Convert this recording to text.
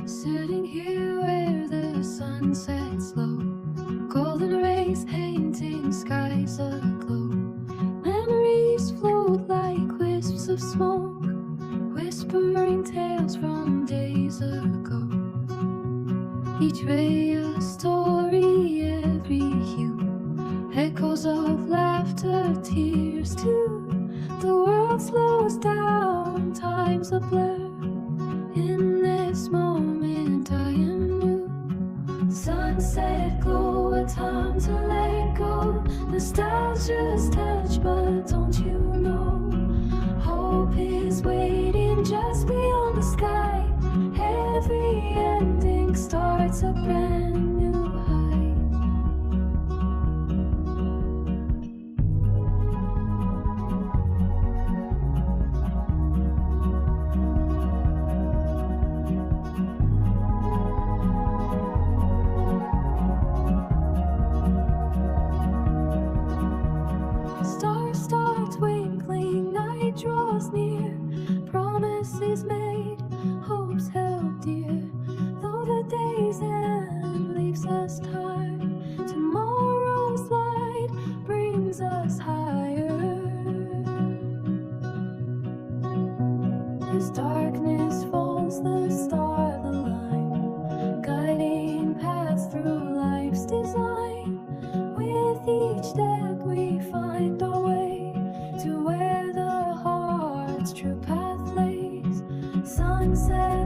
Sitting here where the sun sets low, golden rays painting skies aglow. Memories float like wisps of smoke, whispering tales from days ago. Each ray a story, every hue, echoes of laughter, tears too. The world slows down, time's a blur. In this moment I am new. Sunset glow, a time to let go. Nostalgia's touch, but don't you know? Hope is waiting just beyond the sky. Every ending starts a brand new high. Stars start twinkling, night draws near. Promises made, hopes held dear. Though the day's end leaves us tired, tomorrow's light brings us higher. As darkness falls, the stars align, guiding paths through life's design. With each step we find our way to where the heart's true path lays. Sunset